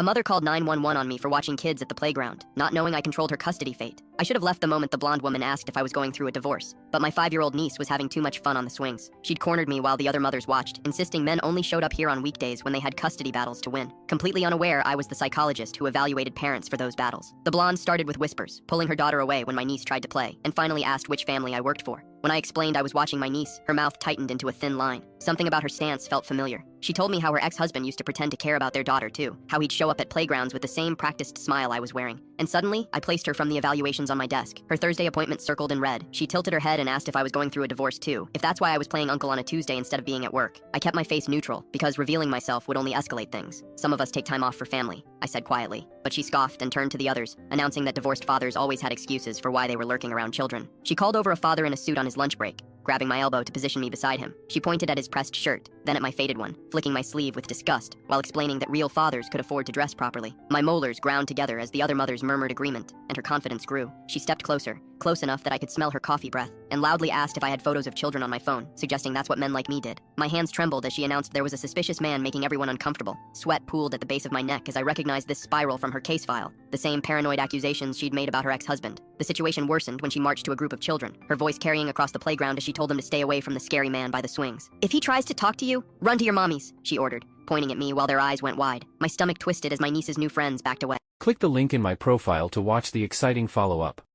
A mother called 911 on me for watching kids at the playground, not knowing I controlled her custody fate. I should have left the moment the blonde woman asked if I was going through a divorce, but my 5-year-old niece was having too much fun on the swings. She'd cornered me while the other mothers watched, insisting men only showed up here on weekdays when they had custody battles to win. Completely unaware, I was the psychologist who evaluated parents for those battles. The blonde started with whispers, pulling her daughter away when my niece tried to play, and finally asked which family I worked for. When I explained I was watching my niece, her mouth tightened into a thin line. Something about her stance felt familiar. She told me how her ex-husband used to pretend to care about their daughter too, how he'd show up at playgrounds with the same practiced smile I was wearing. And suddenly, I placed her from the evaluations on my desk. Her Thursday appointment circled in red. She tilted her head and asked if I was going through a divorce too, if that's why I was playing uncle on a Tuesday instead of being at work. I kept my face neutral, because revealing myself would only escalate things. Some of us take time off for family, I said quietly. But she scoffed and turned to the others, announcing that divorced fathers always had excuses for why they were lurking around children. She called over a father in a suit on his lunch break, grabbing my elbow to position me beside him. She pointed at his pressed shirt, then at my faded one, flicking my sleeve with disgust, while explaining that real fathers could afford to dress properly. My molars ground together as the other mothers murmured agreement, and her confidence grew. She stepped closer, close enough that I could smell her coffee breath, and loudly asked if I had photos of children on my phone, suggesting that's what men like me did. My hands trembled as she announced there was a suspicious man making everyone uncomfortable. Sweat pooled at the base of my neck as I recognized this spiral from her case file, the same paranoid accusations she'd made about her ex-husband. The situation worsened when she marched to a group of children, her voice carrying across the playground as she told them to stay away from the scary man by the swings. "If he tries to talk to you, run to your mommies," she ordered, pointing at me while their eyes went wide. My stomach twisted as my niece's new friends backed away. Click the link in my profile to watch the exciting follow-up.